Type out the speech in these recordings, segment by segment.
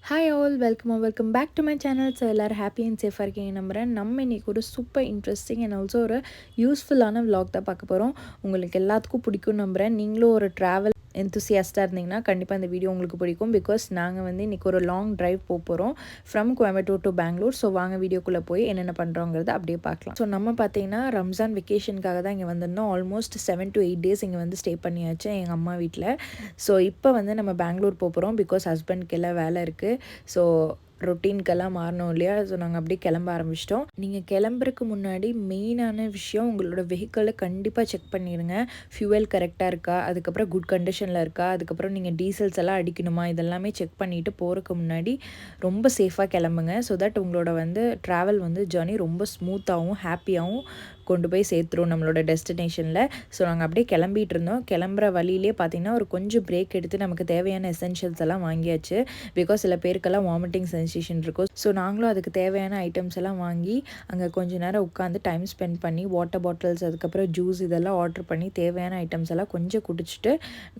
Hi all welcome back to my channel. So எல்லோரும் happy and சேஃபாக இருக்கீங்க நம்புகிறேன். நம்ம இன்றைக்கி ஒரு சூப்பர் இன்ட்ரெஸ்டிங் அண்ட் ஆல்சோ ஒரு யூஸ்ஃபுல்லான விலாக் தான் பார்க்க போகிறோம். உங்களுக்கு எல்லாத்துக்கும் பிடிக்கும் நம்புகிறேன். நீங்களும் ஒரு ட்ராவல் என்தூசியாஸ்ட்டாக இருந்தீங்கன்னா கண்டிப்பாக இந்த வீடியோ உங்களுக்கு பிடிக்கும். பிகாஸ் நாங்கள் வந்து இன்றைக்கி ஒரு லாங் ட்ரைவ் போகிறோம் from Coimbatore to Bangalore. So வாங்க வீடியோக்குள்ளே போய் என்னென்ன பண்ணுறோங்கிறத அப்படியே பார்க்கலாம். ஸோ நம்ம பார்த்தீங்கன்னா ரம்ஜான் வெக்கேஷனுக்காக தான் இங்கே வந்திருந்தோம். ஆல்மோஸ்ட் 7 to 8 days இங்கே வந்து ஸ்டே பண்ணியாச்சு எங்கள் அம்மா வீட்டில். ஸோ இப்போ வந்து நம்ம பெங்களூர் போகிறோம் பிகாஸ் ஹஸ்பண்ட்க்கு எல்லாம் வேலை இருக்குது. ஸோ ரொட்டீனுக்கெல்லாம் மாறணும் இல்லையா? ஸோ நாங்கள் அப்படியே கிளம்ப ஆரம்பிச்சிட்டோம். நீங்கள் கிளம்புறதுக்கு முன்னாடி மெயினான விஷயம் உங்களோட வெஹிக்கிளை கண்டிப்பாக செக் பண்ணிடுங்க. ஃபியூவல் கரெக்டாக இருக்கா, அதுக்கப்புறம் குட் கண்டிஷனில் இருக்கா, அதுக்கப்புறம் நீங்கள் டீசல்ஸ் எல்லாம் அடிக்கணுமா, இதெல்லாமே செக் பண்ணிவிட்டு போகிறதுக்கு முன்னாடி ரொம்ப சேஃபாக கிளம்புங்க. ஸோ தட் உங்களோட வந்து ட்ராவல் வந்து ஜேர்னி ரொம்ப ஸ்மூத்தாகவும் ஹாப்பியாகவும் கொண்டு போய் சேர்த்துரும் நம்மளோட டெஸ்டினேஷனில். ஸோ நாங்கள் அப்படியே கிளம்பிகிட்டு இருந்தோம். கிளம்புற வழியிலே பார்த்திங்கன்னா ஒரு கொஞ்சம் பிரேக் எடுத்து நமக்கு தேவையான எசென்ஷியல்ஸ் எல்லாம் வாங்கியாச்சு. பிகாஸ் சில பேருக்கெல்லாம் வாமிட்டிங் சென்சேஷன் இருக்கும். ஸோ நாங்களும் அதுக்கு தேவையான ஐட்டம்ஸ் எல்லாம் வாங்கி அங்கே கொஞ்சம் நேரம் உட்காந்து டைம் ஸ்பெண்ட் பண்ணி வாட்டர் பாட்டில்ஸ் அதுக்கப்புறம் ஜூஸ் இதெல்லாம் ஆர்டர் பண்ணி தேவையான ஐட்டம்ஸ் எல்லாம் கொஞ்சம் குடிச்சிட்டு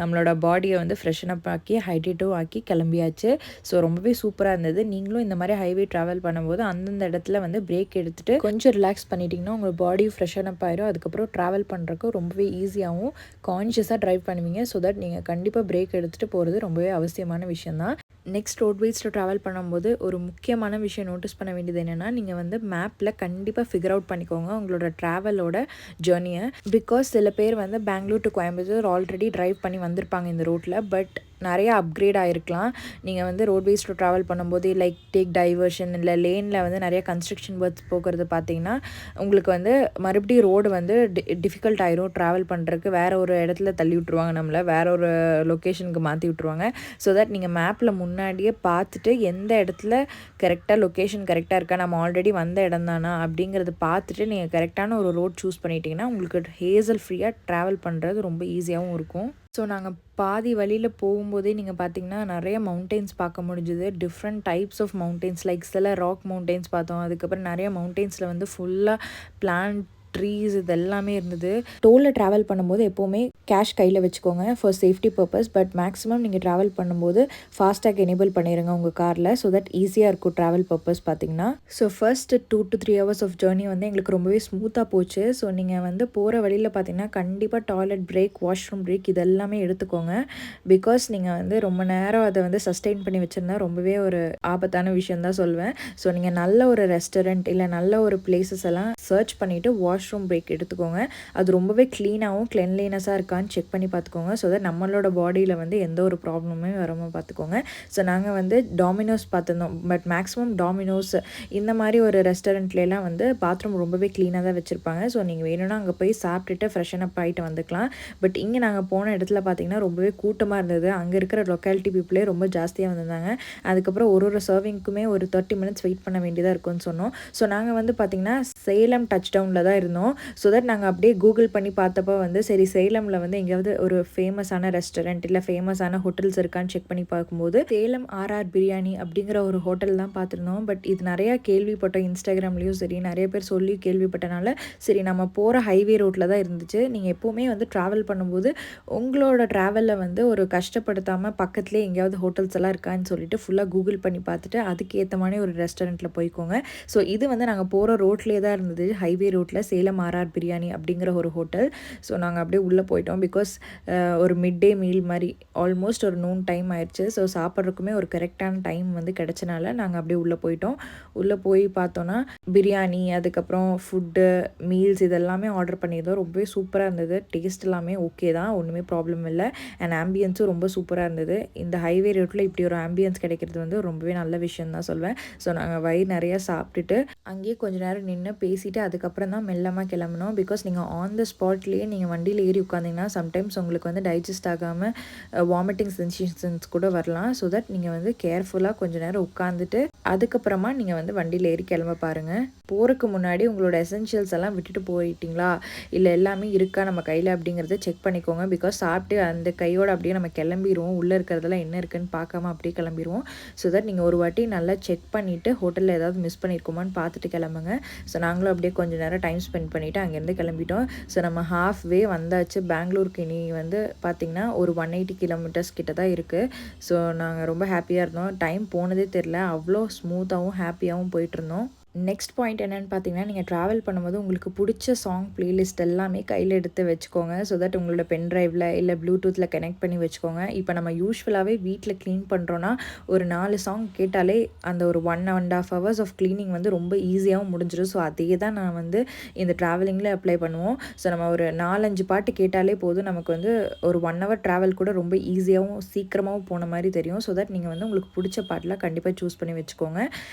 நம்மளோட பாடியை வந்து ஃப்ரெஷன் அப் ஆக்கி ஹைட்ரேட்டிவ் ஆக்கி கிளம்பியாச்சு. ஸோ ரொம்பவே சூப்பராக இருந்தது. நீங்களும் இந்த மாதிரி ஹைவே ட்ராவல் பண்ணும்போது அந்தந்த இடத்துல வந்து பிரேக் எடுத்துகிட்டு கொஞ்சம் ரிலாக்ஸ் பண்ணிட்டிங்கன்னா உங்கள் பாடி ஃப்ரெஷன் அப் ஆயிரும். அதுக்கப்புறம் ட்ராவல் பண்ணுறதுக்கு ரொம்பவே ஈஸியாகவும் கான்ஷியஸாக ட்ரைவ் பண்ணுவீங்க. ஸோ தட் நீங்கள் கண்டிப்பாக பிரேக் எடுத்துகிட்டு போகிறது ரொம்பவே அவசியமான விஷயந்தான். நெக்ஸ்ட் ரோட்வேஸில் ட்ராவல் பண்ணும்போது ஒரு முக்கியமான விஷயம் நோட்டீஸ் பண்ண வேண்டியது என்னென்னா, நீங்கள் வந்து மேப்பில் கண்டிப்பாக ஃபிகர் அவுட் பண்ணிக்கோங்க உங்களோட ட்ராவலோட ஜேர்னியை. பிகாஸ் சில பேர் வந்து Bangalore to Coimbatore already drive பண்ணி வந்திருப்பாங்க இந்த ரோட்டில். பட் நிறையா அப்கிரேட் ஆகிருக்கலாம். நீங்கள் வந்து ரோட்வேஸ் டு ட்ராவல் பண்ணும்போது லைக் டேக் டைவர்ஷன் இல்லை லேனில் வந்து நிறைய கன்ஸ்ட்ரக்ஷன் ஒர்க்ஸ் போகிறது பார்த்தீங்கன்னா உங்களுக்கு வந்து மறுபடியும் ரோடு வந்து டிஃபிகல்ட் ஆயிரும் ட்ராவல் பண்ணுறதுக்கு. வேறு ஒரு இடத்துல தள்ளி விட்ருவாங்க, நம்மளை வேற ஒரு லொக்கேஷனுக்கு மாற்றி விட்ருவாங்க. ஸோ தட் நீங்கள் மேப்பில் முன்னாடியே பார்த்துட்டு எந்த இடத்துல கரெக்டாக லொக்கேஷன் கரெக்டாக இருக்கா, நம்ம ஆல்ரெடி வந்த இடம் தானா அப்படிங்கிறத பார்த்துட்டு நீங்கள் கரெக்டான ஒரு ரோட் சூஸ் பண்ணிட்டீங்கன்னா உங்களுக்கு ஹேசல் ஃப்ரீயாக ட்ராவல் பண்ணுறது ரொம்ப ஈஸியாகவும் இருக்கும். ஸோ நாங்கள் பாதி வழியில் போகும்போதே நீங்கள் பார்த்தீங்கன்னா நிறைய மவுண்டெயின்ஸ் பார்க்க முடிஞ்சுது. Different types of mountains like சில ராக் மவுண்டெயின்ஸ் பார்த்தோம். அதுக்கப்புறம் நிறைய மவுண்டெயின்ஸில் வந்து ஃபுல்லாக பிளான்ட் ட்ரீஸ் இது எல்லாமே இருந்தது. டோலில் ட்ராவல் பண்ணும்போது எப்போவுமே கேஷ் கையில் வச்சுக்கோங்க for safety purpose. But maximum நீங்கள் ட்ராவல் பண்ணும்போது ஃபாஸ்டாக் எனேபிள் பண்ணிடுங்க உங்கள் காரில். ஸோ தட் ஈஸியாக இருக்கும் ட்ராவல் பர்பஸ் பார்த்தீங்கன்னா. So first 2 to 3 hours of journey வந்து எங்களுக்கு ரொம்பவே ஸ்மூத்தாக போச்சு. ஸோ நீங்கள் வந்து போகிற வழியில் பார்த்தீங்கன்னா கண்டிப்பாக டாய்லெட் பிரேக், வாஷ்ரூம் பிரேக் இது எல்லாமே எடுத்துக்கோங்க. பிகாஸ் நீங்கள் வந்து ரொம்ப நேரம் அதை வந்து சஸ்டெயின் பண்ணி வச்சுருந்தா ரொம்பவே ஒரு ஆபத்தான விஷயம் தான் சொல்வேன். ஸோ நீங்கள் நல்ல ஒரு ரெஸ்டாரண்ட் இல்லை நல்ல ஒரு பிளேசஸ் எல்லாம் சர்ச் பண்ணிவிட்டு வாஷ்ரூம் பிரேக் எடுத்துக்கோங்க. அது ரொம்பவே க்ளீனாகவும் கிளென்லினஸாக இருக்கான்னு செக் பண்ணி பார்த்துக்கோங்க. ஸோ தட் நம்மளோட பாடியில் வந்து எந்த ஒரு ப்ராப்ளமுமே வராமல் பார்த்துக்கோங்க. ஸோ நாங்கள் வந்து டாமினோஸ் பார்த்துருந்தோம். பட் மேக்ஸிமம் டாமினோஸ் இந்த மாதிரி ஒரு ரெஸ்டாரண்ட்லாம் வந்து பாத்ரூம் ரொம்பவே க்ளீனாக தான் வச்சுருப்பாங்க. ஸோ நீங்கள் வேணும்னா அங்கே போய் சாப்பிட்டுட்டு ஃப்ரெஷன் அப் ஆகிட்டு வந்துக்கலாம். பட் இங்கே நாங்கள் போன இடத்துல பார்த்திங்கன்னா ரொம்பவே கூட்டமாக இருந்தது. அங்கே இருக்கிற லொக்காலிட்டி பீப்புளே ரொம்ப ஜாஸ்தியாக வந்திருந்தாங்க. அதுக்கப்புறம் ஒரு சர்விங்க்குமே ஒரு 30 minutes வெயிட் பண்ண வேண்டியதாக இருக்கும்னு சொன்னோம். ஸோ நாங்கள் வந்து பார்த்திங்கன்னா சேலம் டச் டவுனில் தான் இருந்தோம். ஸோ தட் நாங்கள் அப்படியே கூகுள் பண்ணி பார்த்தப்போ வந்து சரி சேலமில் வந்து எங்கேயாவது ஒரு ஃபேமஸான ரெஸ்டாரண்ட் இல்லை ஃபேமஸான ஹோட்டல்ஸ் இருக்கான்னு செக் பண்ணி பார்க்கும்போது சேலம் ஆர்ஆர் பிரியாணி அப்படிங்கிற ஒரு ஹோட்டல் தான் பார்த்துருந்தோம். பட் இது நிறையா கேள்விப்பட்டோம், இன்ஸ்டாகிராம்லேயும் சரி நிறைய பேர் சொல்லி கேள்விப்பட்டனால சரி நம்ம போகிற ஹைவே ரோட்டில் தான் இருந்துச்சு. நீங்கள் எப்போவுமே வந்து ட்ராவல் பண்ணும்போது உங்களோட ட்ராவலில் வந்து ஒரு கஷ்டப்படுத்தாமல் பக்கத்துலேயே எங்கேயாவது ஹோட்டல்ஸ் எல்லாம் இருக்கான்னு சொல்லிட்டு ஃபுல்லாக கூகுள் பண்ணி பார்த்துட்டு அதுக்கேற்ற மாதிரி ஒரு ரெஸ்டாரண்ட்டில் போய்க்கோங்க. ஸோ இது வந்து நாங்கள் போகிற ரோட்லேயே தான் இருந்தது, ஹைவே ரோட்டில் சேலம் ஆர்ஆர் பிரியாணி அப்படிங்கிற ஒரு ஹோட்டல். ஸோ நாங்கள் அப்படியே உள்ளே போயிட்டோம். பிகாஸ் ஒரு மிட் டே மீல் மாதிரி ஆல்மோஸ்ட் ஒரு நூன் டைம் ஆயிடுச்சு. ஸோ சாப்பிட்றதுக்குமே ஒரு கரெக்டான டைம் வந்து கிடச்சனால நாங்கள் அப்படியே உள்ளே போயிட்டோம். உள்ளே போய் பார்த்தோன்னா பிரியாணி அதுக்கப்புறம் ஃபுட்டு மீல்ஸ் இதெல்லாமே ஆர்டர் பண்ணியிருந்தோம். ரொம்பவே சூப்பராக இருந்தது. டேஸ்ட் எல்லாமே ஓகே தான், ஒன்றுமே ப்ராப்ளம் இல்லை. அண்ட் ஆம்பியன்ஸும் ரொம்ப சூப்பராக இருந்தது. இந்த ஹைவே ரோட்டில் இப்படி ஒரு ஆம்பியன்ஸ் கிடைக்கிறது வந்து ரொம்பவே நல்ல விஷயம் தான் சொல்வேன். ஸோ நாங்கள் வயிறு நிறையா சாப்பிட்டுட்டு அங்கேயே கொஞ்சம் நேரம் நின்று பேசிவிட்டு அதுக்கப்புறம் தான் மெல்லமாக கிளம்பணும். பிகாஸ் நீங்கள் ஆன் த ஸ்பாட்லேயே நீங்கள் வண்டியில் ஏறி உட்காந்திங்கன்னா சம்டைம்ஸ் உங்களுக்கு வந்து டைஜஸ்ட் ஆகாமல் வாமிட்டிங் சென்சேஷன்ஸ் கூட வரலாம். ஸோ தட் நீங்கள் வந்து கேர்ஃபுல்லாக கொஞ்சம் நேரம் உட்காந்துட்டு அதுக்கப்புறமா நீங்கள் வந்து வண்டியில் ஏறி கிளம்ப பாருங்கள். போகிறதுக்கு முன்னாடி உங்களோட எசென்ஷியல்ஸ் எல்லாம் விட்டுட்டு போயிட்டீங்களா இல்லை எல்லாமே இருக்கா நம்ம கையில் அப்படிங்கிறத செக் பண்ணிக்கோங்க. பிகாஸ் சாப்பிட்டு அந்த கையோடு அப்படியே நம்ம கிளம்பிடுவோம், உள்ளே இருக்கிறதெல்லாம் என்ன இருக்குன்னு பார்க்காம அப்படியே கிளம்பிடுவோம். ஸோ தட் நீங்கள் ஒரு வாட்டி நல்லா செக் பண்ணிவிட்டு ஹோட்டலில் ஏதாவது மிஸ் பண்ணியிருக்கோமான்னு பார்த்துட்டு கிளம்புங்க. ஸோ நாங்களும் அப்படியே கொஞ்சம் நேரம் டைம் ஸ்பெண்ட் ஸ்பெண்ட் பண்ணிவிட்டு அங்கேருந்து கிளம்பிட்டோம். ஸோ நம்ம ஹாஃப் வே வந்தாச்சு. பெங்களூருக்கு இனி வந்து பார்த்திங்கன்னா ஒரு 180 கிலோமீட்டர்ஸ் கிட்ட தான் இருக்குது. ஸோ நாங்கள் ரொம்ப ஹாப்பியாக இருந்தோம். டைம் போனதே தெரில. அவ்வளோ ஸ்மூத்தாகவும் ஹாப்பியாகவும் போயிட்டுருந்தோம். நெக்ஸ்ட் பாயிண்ட் என்னென்னு பார்த்தீங்கன்னா, நீங்கள் ட்ராவல் பண்ணும்போது உங்களுக்கு பிடிச்ச சாங் ப்ளேலிஸ்ட் எல்லாமே கையில் எடுத்து வச்சுக்கோங்க. ஸோ தட் உங்களோட பென் ட்ரைவில் இல்லை ப்ளூடூத்தில் கனெக்ட் பண்ணி வச்சுக்கோங்க. இப்போ நம்ம யூஸ்வலாகவே வீட்டில் க்ளீன் பண்ணுறோன்னா ஒரு 4 சாங் கேட்டாலே அந்த ஒரு 1.5 ஹவர்ஸ் ஆஃப் க்ளீனிங் வந்து ரொம்ப ஈஸியாகவும் முடிஞ்சிடும். ஸோ அதே தான் நான் வந்து இந்த ட்ராவலிங்கில் அப்ளை பண்ணுவோம். ஸோ நம்ம ஒரு 4-5 பாட்டு கேட்டாலே போதும், நமக்கு வந்து ஒரு 1 ஹவர் ட்ராவல் கூட ரொம்ப ஈஸியாகவும் சீக்கிரமாகவும் போன மாதிரி தெரியும். ஸோ தட் நீங்கள் வந்து உங்களுக்கு பிடிச்ச பாட்டெலாம் கண்டிப்பாக சூஸ் பண்ணி வச்சுக்கோங்க.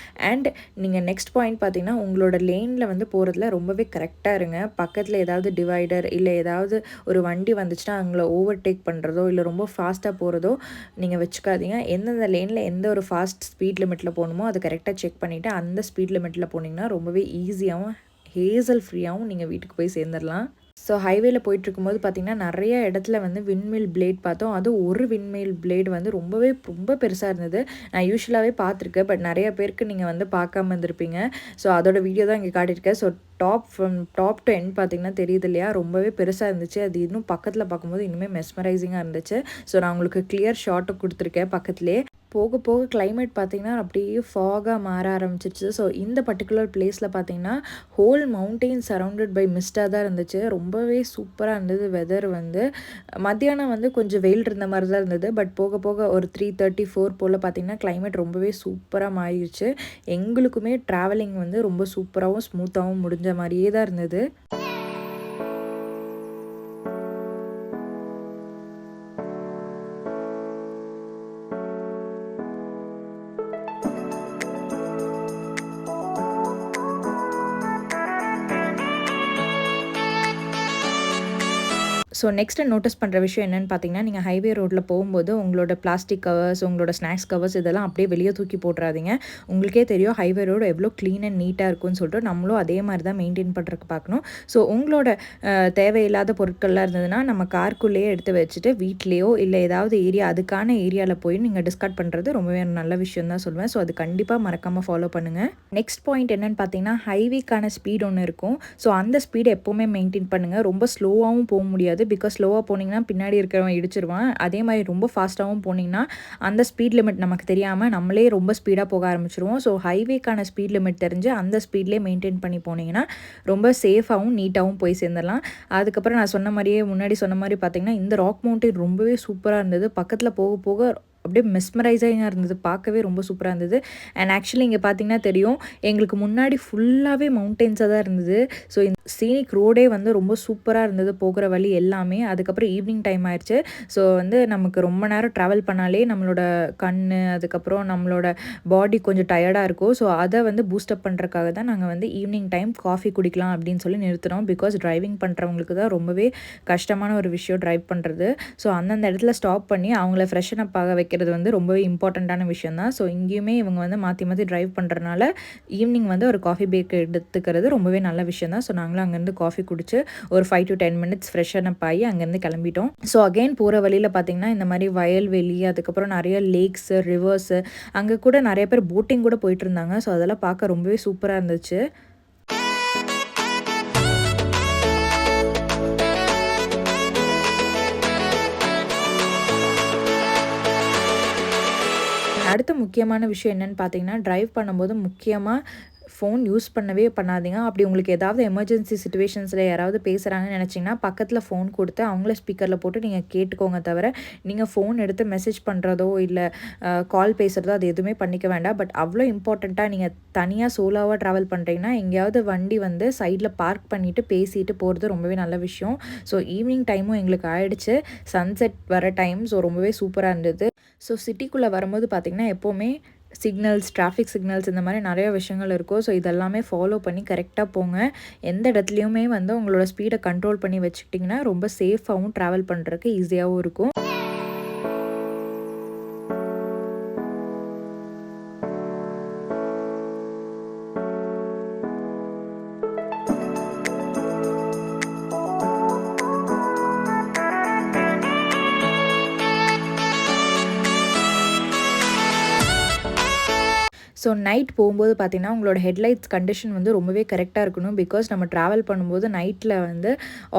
அண்ட் நீங்கள் நெக்ஸ்ட் பாயிண்ட் பார்த்தீங்கன்னா, உங்களோட லேனில் வந்து போகிறதுல ரொம்பவே கரெக்டாக இருங்க. பக்கத்தில் ஏதாவது டிவைடர் இல்லை ஏதாவது ஒரு வண்டி வந்துச்சுன்னா அவங்கள ஓவர்டேக் பண்ணுறதோ இல்லை ரொம்ப ஃபாஸ்ட்டாக போகிறதோ நீங்கள் வச்சுக்காதீங்க. எந்தெந்த லேனில் எந்த ஒரு ஃபாஸ்ட் ஸ்பீட் லிமிட்டில் போகணுமோ அதை கரெக்டாக செக் பண்ணிவிட்டு அந்த ஸ்பீட் லிமிட்டில் போனீங்கன்னா ரொம்பவே ஈஸியாகவும் ஹேசல் ஃப்ரீயாகவும் நீங்கள் வீட்டுக்கு போய் சேர்ந்துடலாம். ஸோ ஹைவேல போயிட்டுருக்கும்போது பார்த்திங்கன்னா நிறைய இடத்துல வந்து விண்மில் பிளேட் பார்த்தோம். அதுவும் ஒரு விண்மில் பிளேடு வந்து ரொம்ப பெருசாக இருந்தது. நான் யூஸ்வலாகவே பார்த்துருக்கேன், பட் நிறைய பேருக்கு நீங்கள் வந்து பார்க்காம இருந்திருப்பீங்க. ஸோ அதோட வீடியோ தான் இங்கே காட்டியிருக்கேன். ஸோ டாப் டு எண்ட் பார்த்திங்கன்னா தெரியுது இல்லையா, ரொம்பவே பெருசாக இருந்துச்சு. அது இன்னும் பக்கத்தில் பார்க்கும்போது இன்னுமே மெஸ்மரைசிங்காக இருந்துச்சு. ஸோ நான் உங்களுக்கு கிளியர் ஷாட்டும் கொடுத்துருக்கேன் பக்கத்துலேயே. போக போக கிளைமேட் பார்த்திங்கன்னா அப்படியே ஃபாகாக மாற ஆரம்பிச்சிருச்சு. ஸோ இந்த பர்டிகுலர் பிளேஸில் பார்த்திங்கன்னா ஹோல் மவுண்டெயின் சரௌண்டட் பை மிஸ்டாக தான் இருந்துச்சு. ரொம்பவே சூப்பராக இருந்தது. வெதர் வந்து மத்தியானம் வந்து கொஞ்சம் வெயில் இருந்த மாதிரி தான் இருந்தது. பட் போக போக ஒரு 3:34 போல் பார்த்திங்கன்னா கிளைமேட் ரொம்பவே சூப்பராக மாறிடுச்சு. எங்களுக்குமே ட்ராவலிங் வந்து ரொம்ப சூப்பராகவும் ஸ்மூத்தாகவும் முடிஞ்ச மாதிரியே தான் இருந்தது. ஸோ நெக்ஸ்ட்டு நோட்டீஸ் பண்ணுற விஷயம் என்னென்னு பார்த்தீங்கன்னா, நீங்கள் ஹைவே ரோட்டில் போகும்போது உங்களோட பிளாஸ்டிக் கவர்ஸ், உங்களோட ஸ்நாக்ஸ் கவர்ஸ் இதெல்லாம் அப்படியே வெளியே தூக்கி போட்டுறாதீங்க. உங்களுக்கே தெரியும் ஹைவே ரோடு எவ்வளோ க்ளீன் அண்ட் நீட்டாக இருக்கும்னு சொல்லிட்டு நம்மளும் அதே மாதிரி தான் மெயின்டைன் பண்ணுறதுக்கு பார்க்கணும். ஸோ உங்களோட தேவையில்லாத பொருட்கள்லாம் இருந்ததுன்னா நம்ம காருக்குள்ளேயே எடுத்து வச்சுட்டு வீட்லேயோ இல்லை ஏதாவது அதுக்கான ஏரியாவில் போய் நீங்கள் டிஸ்கார்ட் பண்ணுறது ரொம்பவே நல்ல விஷயம் தான் சொல்லுவேன். ஸோ அது கண்டிப்பாக மறக்காமல் ஃபாலோ பண்ணுங்கள். நெக்ஸ்ட் பாயிண்ட் என்னென்னு பார்த்தீங்கன்னா, ஹைவேக்கான ஸ்பீட் ஒன்று இருக்கும். ஸோ அந்த ஸ்பீடை எப்போவுமே மெயின்டைன் பண்ணுங்கள். ரொம்ப ஸ்லோவாகவும் போக முடியாது. பிகாஸ் ஸ்லோவாக போனீங்கன்னா பின்னாடி இருக்கிறவன் இடிச்சிருவான். அதே மாதிரி ரொம்ப ஃபாஸ்ட்டாகவும் போனீங்கன்னா அந்த ஸ்பீட் லிமிட் நமக்கு தெரியாமல் நம்மளே ரொம்ப ஸ்பீடாக போக ஆரம்பிச்சிருவோம். ஸோ ஹைவேக்கான ஸ்பீட் லிமிட் தெரிஞ்சு அந்த ஸ்பீட்லேயே மெயின்டைன் பண்ணி போனீங்கன்னா ரொம்ப சேஃபாகவும் நீட்டாகவும் போய் சேர்ந்துடலாம். அதுக்கப்புறம் நான் முன்னாடி சொன்ன மாதிரி பார்த்தீங்கன்னா இந்த ராக் மவுண்டன் ரொம்பவே சூப்பராக இருந்தது. பக்கத்தில் போக போக அப்படியே மெஸ்மரைசிங்காக இருந்தது. பார்க்கவே ரொம்ப சூப்பராக இருந்தது. அண்ட் ஆக்சுவலி இங்கே பார்த்தீங்கன்னா தெரியும், எங்களுக்கு முன்னாடி ஃபுல்லாகவே மவுண்டெயின்ஸாக தான் இருந்தது. ஸோ இந்த சீனிக் ரோடே வந்து ரொம்ப சூப்பராக இருந்தது, போகிற வழி எல்லாமே. அதுக்கப்புறம் ஈவினிங் டைம் ஆயிடுச்சு. ஸோ வந்து நமக்கு ரொம்ப நேரம் ட்ராவல் பண்ணாலே நம்மளோட கண், அதுக்கப்புறம் நம்மளோட பாடி கொஞ்சம் டயர்டாக இருக்கும். ஸோ அதை வந்து பூஸ்டப் பண்ணுறதுக்காக தான் நாங்கள் வந்து ஈவினிங் டைம் காஃபி குடிக்கலாம் அப்படின்னு சொல்லி நிறுத்தினோம். பிகாஸ் டிரைவிங் பண்ணுறவங்களுக்கு தான் ரொம்பவே கஷ்டமான ஒரு விஷயம் ட்ரைவ் பண்ணுறது. ஸோ அந்தந்த இடத்துல ஸ்டாப் பண்ணி அவங்கள ஃப்ரெஷன் அப் ஆக வைக்கிறது வந்து ரொம்பவே இம்பார்ட்டண்ட்டான விஷயம் தான். ஸோ இங்கேயுமே இவங்க வந்து மாற்றி ட்ரைவ் பண்ணுறதுனால ஈவினிங் வந்து ஒரு காஃபி பிரேக் எடுத்துக்கிறது ரொம்பவே நல்ல விஷயம் தான். ஸோ நாங்களும் அங்கேருந்து காஃபி குடிச்சு ஒரு 5 to 10 minutes ஃப்ரெஷன் அப் ஆகி அங்கேருந்து கிளம்பிட்டோம். ஸோ அகெயின் போகிற வழியில் பார்த்திங்கன்னா இந்த மாதிரி வயல்வெளி, அதுக்கப்புறம் நிறைய லேக்ஸு, ரிவர்ஸு, அங்கே கூட நிறைய பேர் போட்டிங் கூட போயிட்டு இருந்தாங்க. ஸோ அதெல்லாம் பார்க்க ரொம்பவே சூப்பராக இருந்துச்சு. அடுத்த முக்கியமான விஷயம் என்னென்னு பார்த்தீங்கன்னா, ட்ரைவ் பண்ணும்போது முக்கியமாக ஃபோன் யூஸ் பண்ணவே பண்ணாதீங்க. அப்படி உங்களுக்கு ஏதாவது எமர்ஜென்சி சிச்சுவேஷன்ஸில் யாராவது பேசுகிறாங்கன்னு நினச்சிங்கன்னா பக்கத்தில் ஃபோன் கொடுத்து அவங்கள ஸ்பீக்கரில் போட்டு நீங்கள் கேட்டுக்கோங்க. தவிர நீங்கள் ஃபோன் எடுத்து மெசேஜ் பண்ணுறதோ இல்லை கால் பேசுகிறதோ அது எதுவுமே பண்ணிக்க வேண்டாம். பட் அவ்வளோ இம்பார்ட்டண்ட்டாக நீங்கள் தனியாக சோலோவாக ட்ராவல் பண்ணுறீங்கன்னா எங்கேயாவது வண்டி வந்து சைடில் பார்க் பண்ணிவிட்டு பேசிட்டு போகிறது ரொம்பவே நல்ல விஷயம். ஸோ ஈவினிங் டைமும் எங்களுக்கு ஆயிடுச்சு, சன்செட் வர டைம். ஸோ ரொம்பவே சூப்பராக இருந்தது. ஸோ சிட்டிக்குள்ளே வரும்போது பார்த்திங்கன்னா எப்போவுமே சிக்னல்ஸ், டிராஃபிக் சிக்னல்ஸ் இந்த மாதிரி நிறைய விஷயங்கள் இருக்கும். ஸோ இதெல்லாமே ஃபாலோ பண்ணி கரெக்டாக போங்க. எந்த இடத்துலையுமே வந்து உங்களோட ஸ்பீடை கண்ட்ரோல் பண்ணி வச்சுக்கிட்டிங்கன்னா ரொம்ப சேஃபாகவும் ட்ராவல் பண்ணுறதுக்கு ஈஸியாகவும் இருக்கும். ஸோ நைட் போகும்போது பார்த்திங்கன்னா உங்களோட ஹெட்லைட்ஸ் கண்டிஷன் வந்து ரொம்பவே கரெக்டாக இருக்கணும். பிகாஸ் நம்ம ட்ராவல் பண்ணும்போது நைட்டில் வந்து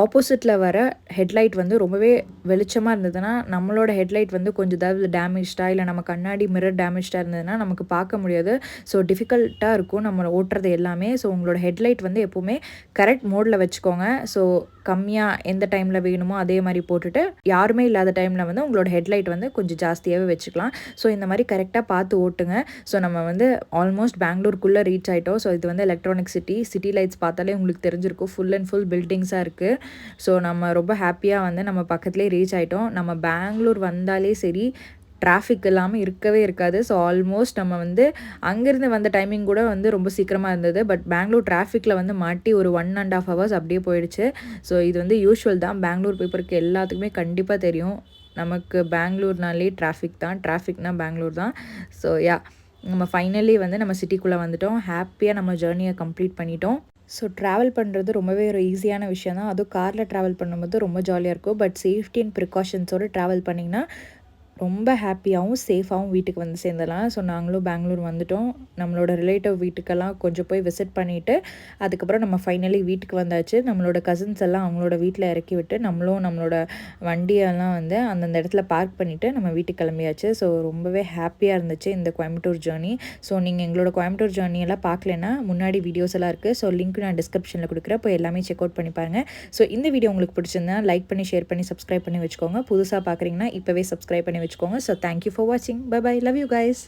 ஆப்போசிட்டில் வர ஹெட்லைட் வந்து ரொம்பவே வெளிச்சமாக இருந்ததுன்னா நம்மளோட ஹெட்லைட் வந்து கொஞ்சம் ஏதாவது டேமேஜ்டாக இல்லை நம்ம கண்ணாடி மிரர் டேமேஜ்டாக இருந்ததுன்னா நமக்கு பார்க்க முடியாது. ஸோ டிஃபிகல்ட்டாக இருக்கும் நம்ம ஓட்டுறது எல்லாமே. ஸோ உங்களோட ஹெட்லைட் வந்து எப்போவுமே கரெக்ட் மோடில் வச்சுக்கோங்க. ஸோ கம்மியாக எந்த டைமில் வேணுமோ அதே மாதிரி போட்டுட்டு யாருமே இல்லாத டைமில் வந்து உங்களோட ஹெட்லைட் வந்து கொஞ்சம் ஜாஸ்தியாகவே வச்சுக்கலாம். ஸோ இந்த மாதிரி கரெக்டாக பார்த்து ஓட்டுங்க. ஸோ நம்ம வந்து ஆல்மோஸ்ட் பெங்களூருக்குள்ளே ரீச் ஆகிட்டோம். ஸோ இது வந்து எலக்ட்ரானிக் சிட்டி லைட்ஸ் பார்த்தாலே உங்களுக்கு தெரிஞ்சிருக்கும். ஃபுல் அண்ட் ஃபுல் பில்டிங்ஸாக இருக்குது. ஸோ நம்ம ரொம்ப ஹாப்பியாக வந்து நம்ம பக்கத்துலேயே ரீச் ஆகிட்டோம். நம்ம பெங்களூர் வந்தாலே சரி டிராஃபிக் இல்லாமல் இருக்கவே இருக்காது. ஸோ ஆல்மோஸ்ட் நம்ம வந்து அங்கேருந்து வந்த டைமிங் கூட வந்து ரொம்ப சீக்கிரமாக இருந்தது. பட் பெங்களூர் டிராஃபிக்கில் வந்து மாட்டி ஒரு 1.5 ஹவர்ஸ் அப்படியே போயிடுச்சு. ஸோ இது வந்து யூஷுவல் தான். பெங்களூர் பீப்புளுக்கு எல்லாத்துக்குமே கண்டிப்பாக தெரியும். நமக்கு பெங்களூர்னாலே டிராஃபிக்னால் பெங்களூர் தான். ஸோ நம்ம ஃபைனலி வந்து நம்ம சிட்டிக்குள்ளே வந்துட்டோம். ஹாப்பியாக நம்ம ஜேர்னியை கம்ப்ளீட் பண்ணிட்டோம். ஸோ ட்ராவல் பண்ணுறது ரொம்பவே ஒரு ஈஸியான விஷயம் தான். அதுவும் காரில் ட்ராவல் பண்ணும்போது ரொம்ப ஜாலியாக இருக்கும். பட் சேஃப்டி அண்ட் ப்ரிகாஷன்ஸோடு ட்ராவல் பண்ணிங்கன்னா ரொம்ப ஹாப்பியாகவும் சேஃபாகவும் வீட்டுக்கு வந்து சேர்ந்துடலாம். ஸோ நாங்களும் பெங்களூர் வந்துட்டோம். நம்மளோட ரிலேட்டிவ் வீட்டுக்கெல்லாம் கொஞ்சம் போய் விசிட் பண்ணிவிட்டு அதுக்கப்புறம் நம்ம ஃபைனலி வீட்டுக்கு வந்தாச்சு. நம்மளோட கசின்ஸ் எல்லாம் அவங்களோட வீட்டில் இறக்கி விட்டு நம்மளும் நம்மளோட வண்டியெல்லாம் வந்து அந்தந்த இடத்துல பார்க் பண்ணிவிட்டு நம்ம வீட்டுக்கு கிளம்பியாச்சு. ஸோ ரொம்பவே ஹாப்பியாக இருந்துச்சு இந்த கோயம்புத்தூர் ஜேர்னி. ஸோ நீங்கள் எங்களோட கோயம்புத்தூர் ஜேர்னியெல்லாம் பார்க்கலன்னா முன்னாடி வீடியோஸ் எல்லாம் இருக்குது. ஸோ லிங்க் நான் டிஸ்கிரிப்ஷனில் கொடுக்குறேன். இப்போ எல்லாமே செக் அவுட் பண்ணி பாருங்கள். ஸோ இந்த வீடியோ உங்களுக்கு பிடிச்சிருந்தா லைக் பண்ணி ஷேர் பண்ணி சப்ஸ்கிரைப் பண்ணி வச்சுக்கோங்க. புதுசாக பார்க்குறீங்கன்னா இப்போவே சப்ஸ்கிரைப் பண்ணி வச்சுக்கோங்க. So thank you for watching. Bye bye. Love you guys.